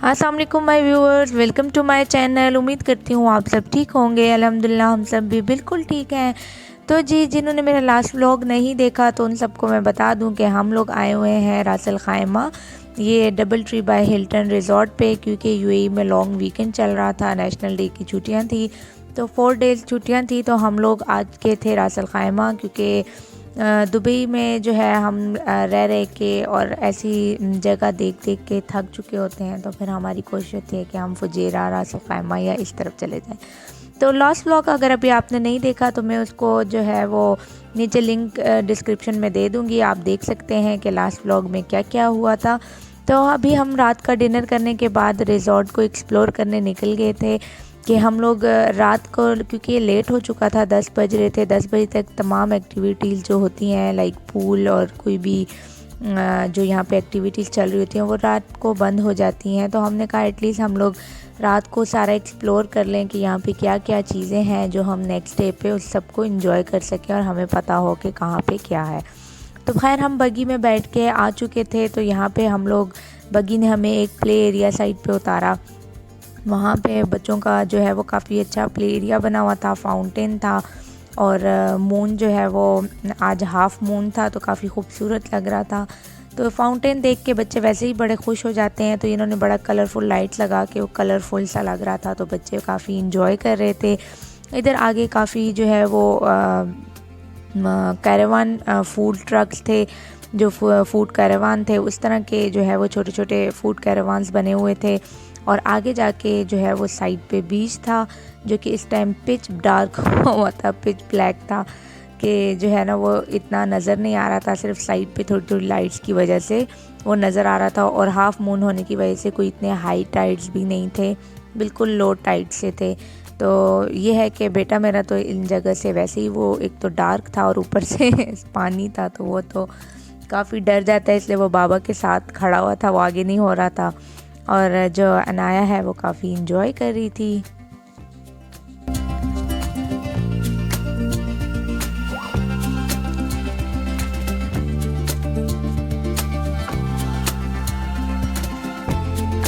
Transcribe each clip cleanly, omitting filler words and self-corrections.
अस्सलाम वालेकुम my viewers, welcome to my channel. उम्मीद करती हूँ आप सब ठीक होंगे। अल्हम्दुलिल्लाह हम सब भी बिल्कुल ठीक हैं। तो जी, जिन्होंने मेरा लास्ट व्लॉग नहीं देखा तो उन सबको मैं बता दूं कि हम लोग आए हुए हैं रास अल खैमा, ये double tree by Hilton resort पे, क्योंकि यूएई में लॉन्ग वीकेंड चल रहा था, नेशनल डे की छुट्टियां थी, तो 4 डेज़ छुट्टियां थी। तो हम लोग आज के थे रास अल खैमा, क्योंकि दुबई में जो है हम रह रह के और ऐसी जगह देख देख के थक चुके होते हैं, तो फिर हमारी कोशिश होती है कि हम फुजेरा, रास अल खैमा या इस तरफ चले जाएं। तो लास्ट व्लॉग अगर अभी आपने नहीं देखा तो मैं उसको जो है वो नीचे लिंक डिस्क्रिप्शन में दे दूँगी, आप देख सकते हैं कि लास्ट व्लॉग में क्या क्या हुआ था। तो अभी हम रात का डिनर करने के बाद रिज़ॉर्ट को एक्सप्लोर करने निकल गए थे कि हम लोग रात को, क्योंकि ये लेट हो चुका था, 10 बज रहे थे, 10 बजे तक तमाम एक्टिविटीज़ जो होती हैं लाइक पूल और कोई भी जो यहाँ पे एक्टिविटीज़ चल रही होती हैं वो रात को बंद हो जाती हैं। तो हमने कहा एटलीस्ट हम लोग रात को सारा एक्सप्लोर कर लें कि यहाँ पे क्या क्या चीज़ें हैं जो हम नेक्स्ट डे पे उस सबको एंजॉय कर सकें और हमें पता हो कि कहाँ पे क्या है। तो खैर हम बगी में बैठ के आ चुके थे। तो यहाँ पे हम लोग, बगी ने हमें एक प्ले एरिया साइड पे उतारा। वहाँ पे बच्चों का जो है वो काफ़ी अच्छा प्ले एरिया बना हुआ था, फाउंटेन था और मून जो है वो आज हाफ मून था तो काफ़ी खूबसूरत लग रहा था। तो फाउंटेन देख के बच्चे वैसे ही बड़े खुश हो जाते हैं, तो इन्होंने बड़ा कलरफुल लाइट्स लगा के वो कलरफुल सा लग रहा था, तो बच्चे काफ़ी इंजॉय कर रहे थे। इधर आगे काफ़ी जो है वो कैरावान फूड ट्रक्स थे, जो फूड कैरावान थे उस तरह के जो है वो छोटे छोटे फूड कैरावान्स बने हुए थे। और आगे जाके जो है वो साइड पे बीच था, जो कि इस टाइम पिच डार्क हुआ था, पिच ब्लैक था, कि जो है ना वो इतना नज़र नहीं आ रहा था, सिर्फ साइड पे थोड़ी थोड़ी लाइट्स की वजह से वो नज़र आ रहा था। और हाफ मून होने की वजह से कोई इतने हाई टाइड्स भी नहीं थे, बिल्कुल लो टाइड से थे। तो ये है कि बेटा मेरा तो इन जगह से वैसे ही वो एक तो डार्क था और ऊपर से पानी था, तो वो तो काफ़ी डर जाता है, इसलिए वो बाबा के साथ खड़ा हुआ था, वो आगे नहीं हो रहा था। और जो अनाया है वो काफ़ी इंजॉय कर रही थी।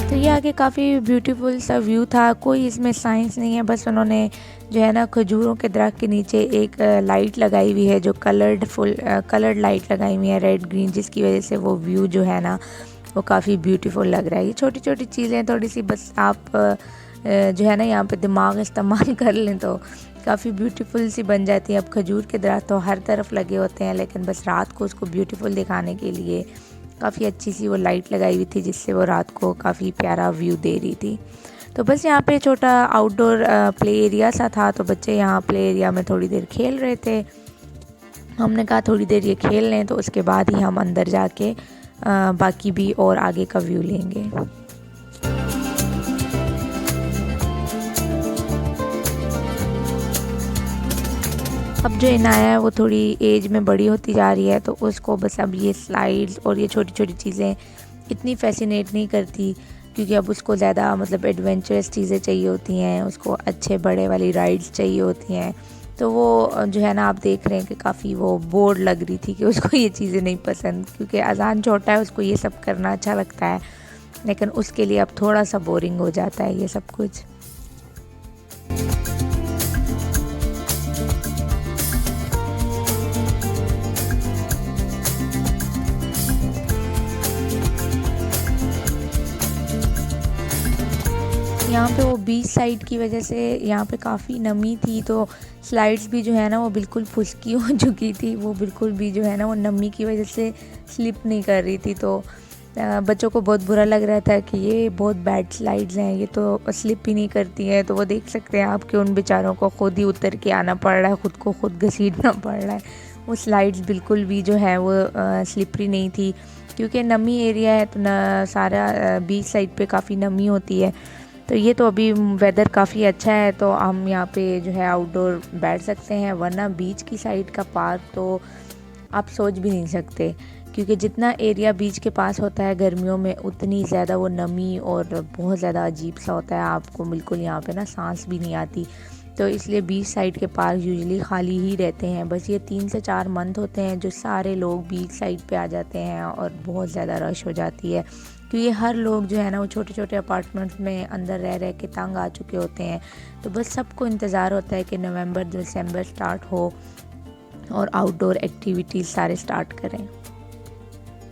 तो ये आगे काफ़ी ब्यूटीफुल सा व्यू था, कोई इसमें साइंस नहीं है, बस उन्होंने जो है ना खजूरों के दरख्त के नीचे एक लाइट लगाई हुई है, जो कलर्ड लाइट लगाई हुई है रेड ग्रीन, जिसकी वजह से वो व्यू जो है ना वो काफ़ी ब्यूटीफुल लग रहा है। ये छोटी छोटी चीज़ें थोड़ी सी बस आप जो है ना यहाँ पे दिमाग इस्तेमाल कर लें तो काफ़ी ब्यूटीफुल सी बन जाती है। अब खजूर के दरख्त तो हर तरफ लगे होते हैं, लेकिन बस रात को उसको ब्यूटीफुल दिखाने के लिए काफ़ी अच्छी सी वो लाइट लगाई हुई थी, जिससे वो रात को काफ़ी प्यारा व्यू दे रही थी। तो बस यहाँ पे छोटा आउटडोर प्ले एरिया सा था, तो बच्चे यहाँ प्ले एरिया में थोड़ी देर खेल रहे थे। हमने कहा थोड़ी देर ये खेल लें, तो उसके बाद ही हम अंदर जाके बाकी भी और आगे का व्यू लेंगे। अब जो इनाया है वो थोड़ी एज में बड़ी होती जा रही है, तो उसको बस अब ये स्लाइड्स और ये छोटी छोटी चीज़ें इतनी फैसिनेट नहीं करती, क्योंकि अब उसको ज़्यादा मतलब एडवेंचरस चीज़ें चाहिए होती हैं, उसको अच्छे बड़े वाली राइड्स चाहिए होती हैं। तो वो जो है ना आप देख रहे हैं कि काफ़ी वो बोर्ड लग रही थी कि उसको ये चीज़ें नहीं पसंद, क्योंकि अजान छोटा है, उसको ये सब करना अच्छा लगता है, लेकिन उसके लिए अब थोड़ा सा बोरिंग हो जाता है ये सब कुछ। यहाँ पे वो बीच साइड की वजह से यहाँ पे काफ़ी नमी थी, तो स्लाइड्स भी जो है ना वो बिल्कुल फुसकी हो चुकी थी, वो बिल्कुल भी जो है ना वो नमी की वजह से स्लिप नहीं कर रही थी। तो बच्चों को बहुत बुरा लग रहा था कि ये बहुत बैड स्लाइड्स हैं, ये तो स्लिप ही नहीं करती हैं। तो वो देख सकते हैं आप कि उन बेचारों को खुद ही उतर के आना पड़ रहा है, ख़ुद को खुद घसीटना पड़ रहा है। वो स्लाइड्स बिल्कुल भी जो है वो स्लिपरी नहीं थी, क्योंकि नमी एरिया है, तो न सारा बीच साइड पे काफ़ी नमी होती है। तो ये तो अभी वेदर काफ़ी अच्छा है, तो हम यहाँ पे जो है आउटडोर बैठ सकते हैं, वरना बीच की साइड का पार्क तो आप सोच भी नहीं सकते, क्योंकि जितना एरिया बीच के पास होता है गर्मियों में उतनी ज़्यादा वो नमी और बहुत ज़्यादा अजीब सा होता है, आपको बिल्कुल यहाँ पे ना सांस भी नहीं आती। तो इसलिए बीच साइड के पार्क यूजुअली खाली ही रहते हैं। बस ये 3 से 4 मंथ होते हैं जो सारे लोग बीच साइड पे आ जाते हैं और बहुत ज़्यादा रश हो जाती है, क्योंकि हर लोग जो है ना वो छोटे छोटे अपार्टमेंट्स में अंदर रह रह के तंग आ चुके होते हैं। तो बस सबको इंतज़ार होता है कि नवंबर दिसंबर स्टार्ट हो और आउटडोर एक्टिविटीज़ सारे स्टार्ट करें।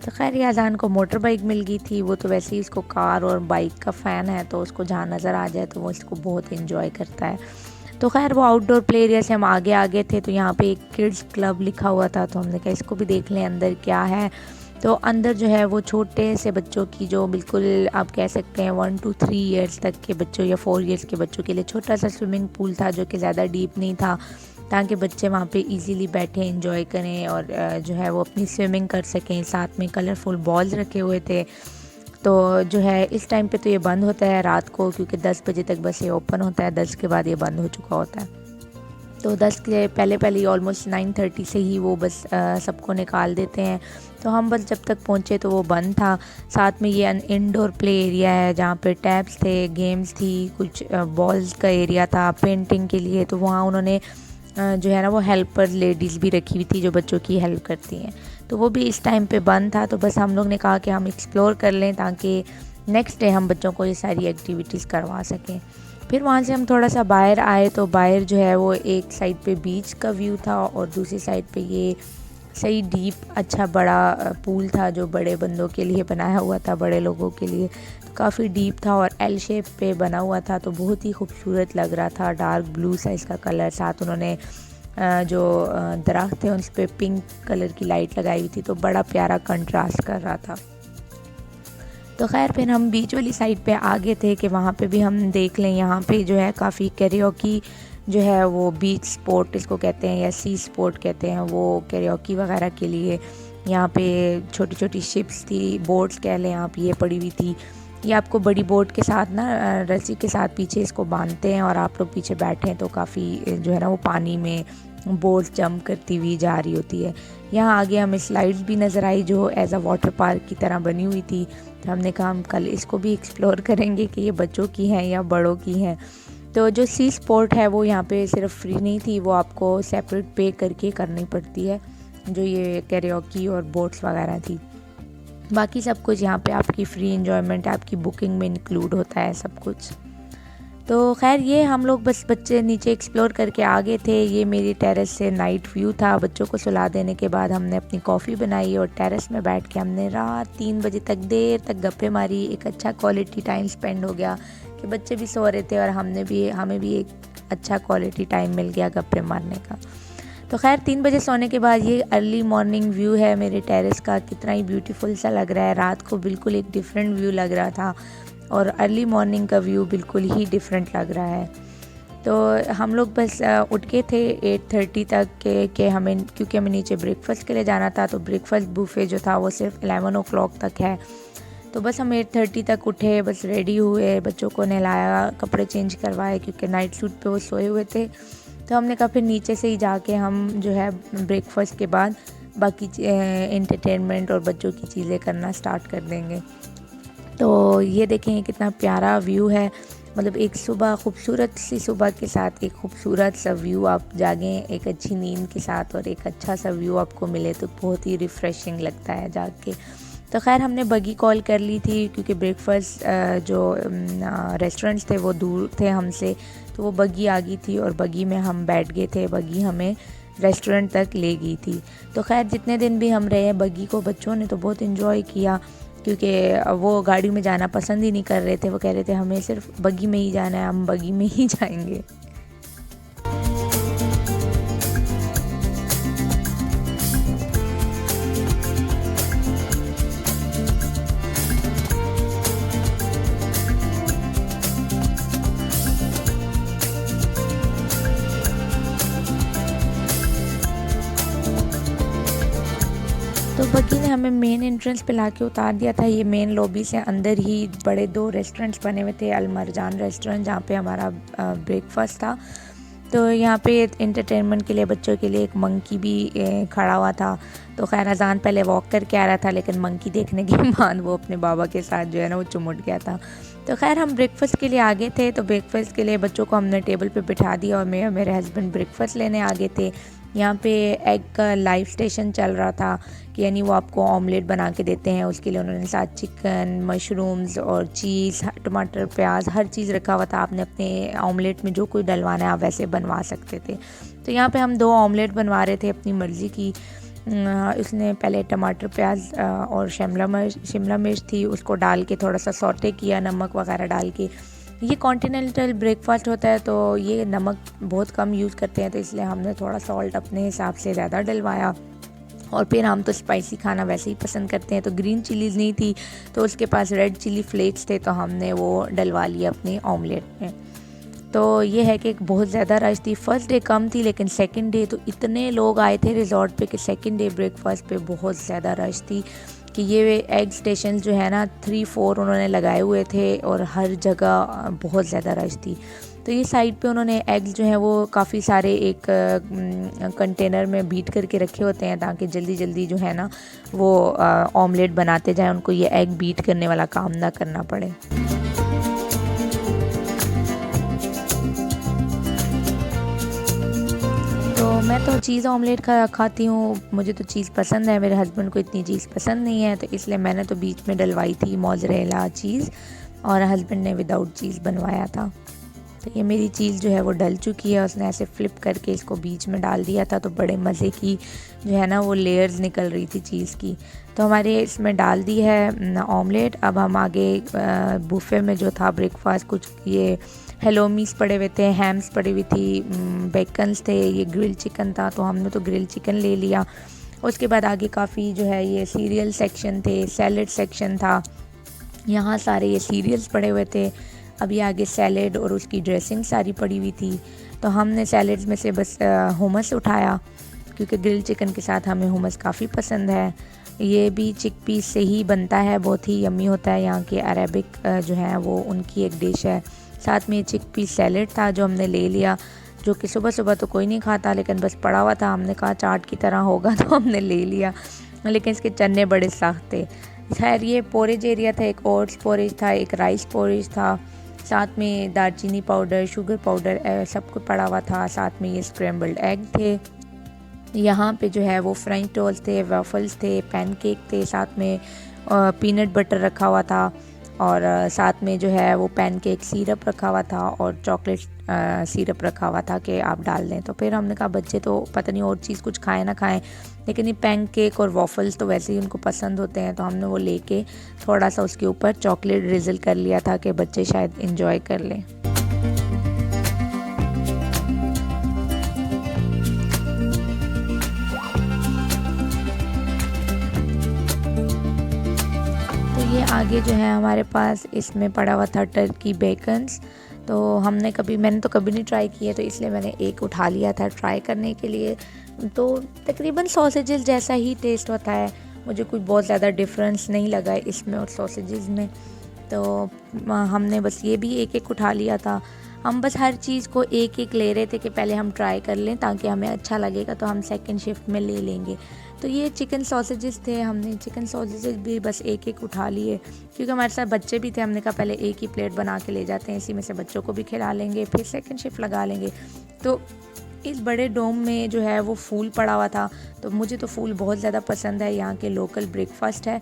तो खैर ये अजान को मोटर बाइक मिल गई थी। वो तो वैसे ही इसको कार और बाइक का फ़ैन है, तो उसको जहाँ नज़र आ जाए तो वो इसको बहुत इन्जॉय करता है। तो खैर वो आउटडोर प्ले एरिया से हम आगे आगे थे, तो यहाँ पे एक किड्स क्लब लिखा हुआ था, तो हमने कहा इसको भी देख लें अंदर क्या है। तो अंदर जो है वो छोटे से बच्चों की, जो बिल्कुल आप कह सकते हैं 1 to 3 ईयर्स तक के बच्चों या 4 ईयर्स के बच्चों के लिए छोटा सा स्विमिंग पूल था, जो कि ज़्यादा डीप नहीं था, ताकि बच्चे वहाँ पे इजीली बैठे एंजॉय करें और जो है वो अपनी स्विमिंग कर सकें। साथ में कलरफुल बॉल्स रखे हुए थे। तो जो है इस टाइम पे तो ये बंद होता है रात को, क्योंकि 10 बजे तक बस ये ओपन होता है, 10 के बाद ये बंद हो चुका होता है। तो 10 के पहले ऑलमोस्ट 9:30 से ही वो बस सबको निकाल देते हैं। तो हम बस जब तक पहुँचे तो वो बंद था। साथ में ये इंडोर प्ले एरिया है जहाँ पे टैब्स थे, गेम्स थी, कुछ बॉल्स का एरिया था पेंटिंग के लिए। तो वहाँ उन्होंने जो है ना वो हेल्पर लेडीज़ भी रखी हुई थी जो बच्चों की हेल्प करती हैं। तो वो भी इस टाइम पे बंद था। तो बस हम लोग ने कहा कि हम एक्सप्लोर कर लें ताकि नेक्स्ट डे हम बच्चों को ये सारी एक्टिविटीज़ करवा सकें। फिर वहाँ से हम थोड़ा सा बाहर आए, तो बाहर जो है वो एक साइड पे बीच का व्यू था और दूसरी साइड पे ये सही डीप अच्छा बड़ा पूल था जो बड़े बंदों के लिए बनाया हुआ था, बड़े लोगों के लिए। तो काफ़ी डीप था और एल शेप पे बना हुआ था, तो बहुत ही खूबसूरत लग रहा था। डार्क ब्लू सा इसका कलर, साथ उन्होंने जो दरख्त थे उस पर पिंक कलर की लाइट लगाई हुई थी, तो बड़ा प्यारा कंट्रास्ट कर रहा था। तो खैर फिर हम बीच वाली साइड पे आगे थे कि वहाँ पे भी हम देख लें। यहाँ पे जो है काफ़ी कैरियोकी जो है वो बीच स्पोर्ट इसको कहते हैं या सी स्पोर्ट कहते हैं, वो कैरियोकी वगैरह के लिए यहाँ पे छोटी छोटी शिप्स थी, बोट्स कह लें आप, ये पड़ी हुई थी। ये आपको बड़ी बोट के साथ ना रस्सी के साथ पीछे इसको बांधते हैं और आप लोग पीछे बैठे हैं, तो काफ़ी जो है ना वो पानी में बोट जंप करती हुई जा रही होती है। यहाँ आगे हमें स्लाइड्स भी नज़र आई जो एज अ वाटर पार्क की तरह बनी हुई थी। तो हमने कहा हम कल इसको भी एक्सप्लोर करेंगे कि ये बच्चों की हैं या बड़ों की हैं। तो जो सी स्पोर्ट है वो यहाँ पे सिर्फ फ्री नहीं थी, वो आपको सेपरेट पे करके करनी पड़ती है, जो ये कैरियोकी और बोट्स वगैरह थी। बाकी सब कुछ यहाँ पे आपकी फ्री इंजॉयमेंट, आपकी बुकिंग में इंक्लूड होता है सब कुछ। तो खैर ये हम लोग बस बच्चे नीचे एक्सप्लोर करके आ गए थे। ये मेरी टेरेस से नाइट व्यू था। बच्चों को सुला देने के बाद हमने अपनी कॉफ़ी बनाई और टेरेस में बैठ के हमने रात 3 बजे तक देर तक गप्पे मारी। एक अच्छा क्वालिटी टाइम स्पेंड हो गया कि बच्चे भी सो रहे थे और हमें भी एक अच्छा क्वालिटी टाइम मिल गया गप्पे मारने का। तो खैर 3 बजे सोने के बाद ये अर्ली मॉर्निंग व्यू है मेरे टेरेस का, कितना ही ब्यूटीफुल सा लग रहा है। रात को बिल्कुल एक डिफरेंट व्यू लग रहा था और अर्ली मॉर्निंग का व्यू बिल्कुल ही डिफरेंट लग रहा है। तो हम लोग बस उठ के थे 8:30 तक के हमें, क्योंकि हमें नीचे ब्रेकफास्ट के लिए जाना था। तो ब्रेकफास्ट बुफे जो था वो सिर्फ 11 o'clock तक है। तो बस हम 8:30 तक उठे, बस रेडी हुए, बच्चों को नहलाया, कपड़े चेंज करवाए क्योंकि नाइट सूट पे वो सोए हुए थे। तो हमने कहा फिर नीचे से ही जाके हम जो है ब्रेकफास्ट के बाद बाकी एंटरटेनमेंट और बच्चों की चीज़ें करना स्टार्ट कर देंगे। तो ये देखें कितना प्यारा व्यू है, मतलब एक सुबह खूबसूरत सी सुबह के साथ एक खूबसूरत सा व्यू, आप जागें एक अच्छी नींद के साथ और एक अच्छा सा व्यू आपको मिले तो बहुत ही रिफ़्रेशिंग लगता है जाग के। तो खैर हमने बगी कॉल कर ली थी क्योंकि ब्रेकफास्ट जो रेस्टोरेंट्स थे वो दूर थे हमसे, तो वो बगी आ गई थी और बगी में हम बैठ गए थे। बगी हमें रेस्टोरेंट तक ले गई थी। तो खैर जितने दिन भी हम रहे बगी को बच्चों ने तो बहुत इन्जॉय किया, क्योंकि वो गाड़ी में जाना पसंद ही नहीं कर रहे थे। वो कह रहे थे हमें सिर्फ बगी में ही जाना है, हम बगी में ही जाएंगे। तो बगी ने हमें मेन एंट्रेंस पे लाके उतार दिया था। ये मेन लॉबी से अंदर ही बड़े 2 रेस्टोरेंट्स बने हुए थे। अलमरजान रेस्टोरेंट जहाँ पे हमारा ब्रेकफास्ट था। तो यहाँ पे एंटरटेनमेंट के लिए बच्चों के लिए एक मंकी भी खड़ा हुआ था। तो खैर अजान पहले वॉक करके आ रहा था, लेकिन मंकी देखने के बाद वो अपने बाबा के साथ जो है ना वो चुमट गया था। तो खैर हम ब्रेकफ़ास्ट के लिए आ गए थे। तो ब्रेकफ़ास्ट के लिए बच्चों को हमने टेबल पे बिठा दिया और मैं और मेरे हस्बैंड ब्रेकफ़ास्ट लेने आ गए थे। यहाँ पे एग का लाइव स्टेशन चल रहा था कि यानी वो आपको ऑमलेट बना के देते हैं। उसके लिए उन्होंने साथ चिकन, मशरूम्स और चीज़, टमाटर, प्याज, हर चीज़ रखा हुआ था। आपने अपने ऑमलेट में जो कोई डलवाना है आप वैसे बनवा सकते थे। तो यहाँ पे हम 2 ऑमलेट बनवा रहे थे अपनी मर्ज़ी की। उसने पहले टमाटर, प्याज और शिमला मिर्च थी, उसको डाल के थोड़ा सा सौटे किया नमक वगैरह डाल के। ये कॉन्टिनेंटल ब्रेकफ़ास्ट होता है तो ये नमक बहुत कम यूज़ करते हैं, तो इसलिए हमने थोड़ा सॉल्ट अपने हिसाब से ज़्यादा डलवाया। और फिर हम तो स्पाइसी खाना वैसे ही पसंद करते हैं, तो ग्रीन चिलीज़ नहीं थी तो उसके पास रेड चिली फ्लेक्स थे, तो हमने वो डलवा लिया अपने ऑमलेट में। तो ये है कि बहुत ज़्यादा रश थी। फ़र्स्ट डे कम थी लेकिन सेकंड डे तो इतने लोग आए थे रिज़ॉर्ट पे कि सेकंड डे ब्रेकफ़ास्ट पे बहुत ज़्यादा रश थी कि ये एग स्टेशन जो है ना 3-4 उन्होंने लगाए हुए थे और हर जगह बहुत ज़्यादा रश थी। तो ये साइड पे उन्होंने एग्स जो हैं वो काफ़ी सारे एक कंटेनर में बीट करके रखे होते हैं ताकि जल्दी जल्दी जो है ना वो ऑमलेट बनाते जाएं, उनको ये एग बीट करने वाला काम ना करना पड़े। तो मैं तो चीज़ ऑमलेट खाती हूँ, मुझे तो चीज़ पसंद है, मेरे हस्बैंड को इतनी चीज़ पसंद नहीं है, तो इसलिए मैंने तो बीच में डलवाई थी मोज़रेला चीज़ और हस्बैंड ने विदाउट चीज़ बनवाया था। तो ये मेरी चीज़ जो है वो डल चुकी है, उसने ऐसे फ्लिप करके इसको बीच में डाल दिया था तो बड़े मज़े की जो है ना वो लेयर्स निकल रही थी चीज़ की। तो हमारे इसमें डाल दी है ऑमलेट। अब हम आगे बुफ़े में जो था ब्रेकफ़ास्ट, कुछ ये हेलोमीस पड़े हुए थे, हैम्स पड़ी हुई थी, बेकन्स थे, ये ग्रिल चिकन था तो हमने तो ग्रिल चिकन ले लिया। उसके बाद आगे काफ़ी जो है ये सीरियल सेक्शन थे, सैलड सेक्शन था, यहाँ सारे ये सीरियल्स पड़े हुए थे। अभी आगे सैलेड और उसकी ड्रेसिंग सारी पड़ी हुई थी, तो हमने सैलेड्स में से बस हुमस उठाया क्योंकि ग्रिल चिकन के साथ हमें हुमस काफ़ी पसंद है। ये भी चिकपीस से ही बनता है, बहुत ही यम्मी होता है। यहाँ के अरेबिक जो है वो उनकी एक डिश है। साथ में चिकपीस सैलेड था जो हमने ले लिया, जो कि सुबह सुबह तो कोई नहीं खाता लेकिन बस पड़ा हुआ था, हमने कहा चाट की तरह होगा तो हमने ले लिया, लेकिन इसके चने बड़े सख्त थे। खैर ये पोरेज एरिया था, एक ओट्स पोरेज था, एक राइस पोरेज था, साथ में दालचीनी पाउडर, शुगर पाउडर सब कुछ पड़ा हुआ था। साथ में ये स्क्रैम्बल्ड एग थे। यहाँ पे जो है वो फ्रेंच टोस्ट थे, वैफल्स थे, पैनकेक थे, साथ में पीनट बटर रखा हुआ था और साथ में जो है वो पैनकेक सिरप रखा हुआ था और चॉकलेट सिरप रखा हुआ था कि आप डाल दें। तो फिर हमने कहा बच्चे तो पता नहीं और चीज़ कुछ खाएं ना खाएं, लेकिन ये पैनकेक और वॉफल्स तो वैसे ही उनको पसंद होते हैं, तो हमने वो लेके थोड़ा सा उसके ऊपर चॉकलेट ड्रिज़ल कर लिया था कि बच्चे शायद इंजॉय कर लें। ये आगे जो है हमारे पास इसमें पड़ा हुआ था टर्की बेकन्स। तो मैंने तो कभी नहीं ट्राई किए, तो इसलिए मैंने एक उठा लिया था ट्राई करने के लिए। तो तकरीबन सॉसेजेस जैसा ही टेस्ट होता है, मुझे कोई बहुत ज़्यादा डिफरेंस नहीं लगा इसमें और सॉसेजेस में। तो हमने बस ये भी एक एक उठा लिया था। हम बस हर चीज़ को एक एक ले रहे थे कि पहले हम ट्राई कर लें, ताकि हमें अच्छा लगेगा तो हम सेकंड शिफ्ट में ले लेंगे। तो ये चिकन सॉसेजेस थे, हमने चिकन सॉसेजेस भी बस एक एक उठा लिए क्योंकि हमारे साथ बच्चे भी थे। हमने कहा पहले एक ही प्लेट बना के ले जाते हैं, इसी में से बच्चों को भी खिला लेंगे, फिर सेकंड शिफ्ट लगा लेंगे। तो इस बड़े डोम में जो है वो फूल पड़ा हुआ था, तो मुझे तो फूल बहुत ज़्यादा पसंद है। यहाँ के लोकल ब्रेकफास्ट है,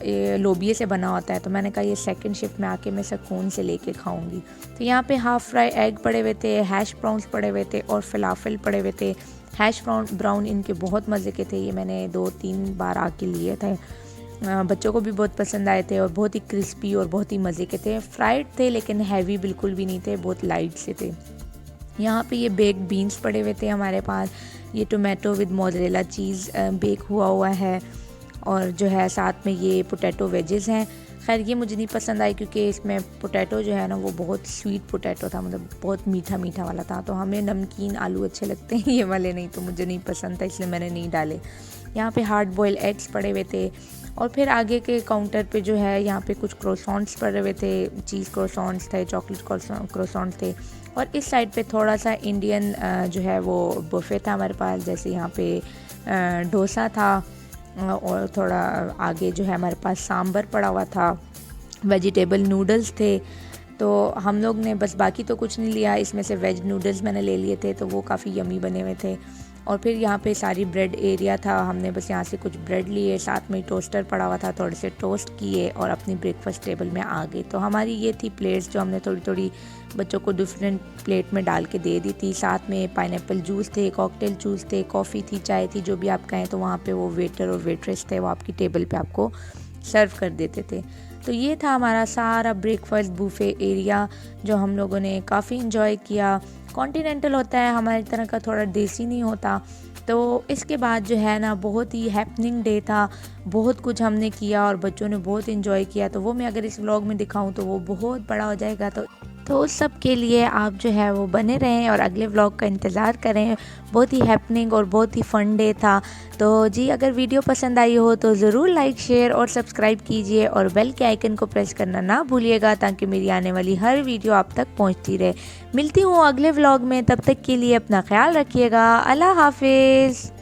ये लोबिये से बना होता है, तो मैंने कहा ये सेकंड शिफ्ट में आके मैं सुकून से लेके खाऊंगी। तो यहाँ पे हाफ़ फ्राई एग पड़े हुए थे, हैश ब्राउन्स पड़े हुए थे और फलाफल पड़े हुए थे। हैश ब्राउन इनके बहुत मज़े के थे, ये मैंने 2-3 बार आके लिए थे। बच्चों को भी बहुत पसंद आए थे और बहुत ही क्रिस्पी और बहुत ही मज़े के थे। फ्राइड थे लेकिन हैवी बिल्कुल भी नहीं थे, बहुत लाइट से थे। यहाँ पे ये बेक बीन्स पड़े हुए थे हमारे पास, ये tomato with mozzarella cheese bake हुआ है और जो है साथ में ये पोटैटो वेजेस हैं। खैर ये मुझे नहीं पसंद आई क्योंकि इसमें पोटैटो जो है ना वो बहुत स्वीट पोटैटो था, मतलब बहुत मीठा मीठा वाला था। तो हमें नमकीन आलू अच्छे लगते हैं, ये वाले नहीं, तो मुझे नहीं पसंद था इसलिए मैंने नहीं डाले। यहाँ पे हार्ड बॉयल एग्स पड़े हुए थे और फिर आगे के काउंटर पे जो है यहाँ पे कुछ क्रोसॉन्ट्स पड़े हुए थे, चीज़ क्रोसॉन्ट्स थे, चॉकलेट क्रोसॉन्ट्स थे। और इस साइड पे थोड़ा सा इंडियन जो है वो बुफ़े था हमारे पास, जैसे यहाँ पे डोसा था और थोड़ा आगे जो है हमारे पास सांभर पड़ा हुआ था, वेजिटेबल नूडल्स थे। तो हम लोग ने बस बाकी तो कुछ नहीं लिया, इसमें से वेज नूडल्स मैंने ले लिए थे, तो वो काफ़ी यमी बने हुए थे। और फिर यहाँ पे सारी ब्रेड एरिया था, हमने बस यहाँ से कुछ ब्रेड लिए, साथ में टोस्टर पड़ा हुआ था, थोड़े से टोस्ट किए और अपनी ब्रेकफास्ट टेबल में आ गए। तो हमारी ये थी प्लेट्स जो हमने थोड़ी थोड़ी बच्चों को डिफरेंट प्लेट में डाल के दे दी थी। साथ में पाइनएप्पल जूस थे, कॉकटेल जूस थे, कॉफ़ी थी, चाय थी, जो भी आप कहें। तो वहाँ पे वो वेटर और वेट्रेस थे, वो आपकी टेबल पे आपको सर्व कर देते थे। तो ये था हमारा सारा ब्रेकफास्ट बुफे एरिया जो हम लोगों ने काफ़ी इन्जॉय किया। कॉन्टिनेंटल होता है, हमारी तरह का थोड़ा देसी नहीं होता। तो इसके बाद जो है ना, बहुत ही हैपनिंग डे था, बहुत कुछ हमने किया और बच्चों ने बहुत इन्जॉय किया। तो वो मैं अगर इस व्लॉग में दिखाऊं तो वो बहुत बड़ा हो जाएगा। तो उस सब के लिए आप जो है वो बने रहें और अगले व्लॉग का इंतज़ार करें। बहुत ही हैपनिंग और बहुत ही फ़न डे था। तो जी, अगर वीडियो पसंद आई हो तो ज़रूर लाइक, शेयर और सब्सक्राइब कीजिए और बेल के आइकन को प्रेस करना ना भूलिएगा, ताकि मेरी आने वाली हर वीडियो आप तक पहुंचती रहे। मिलती हूँ अगले व्लॉग में, तब तक के लिए अपना ख्याल रखिएगा। अल्लाह हाफिज़।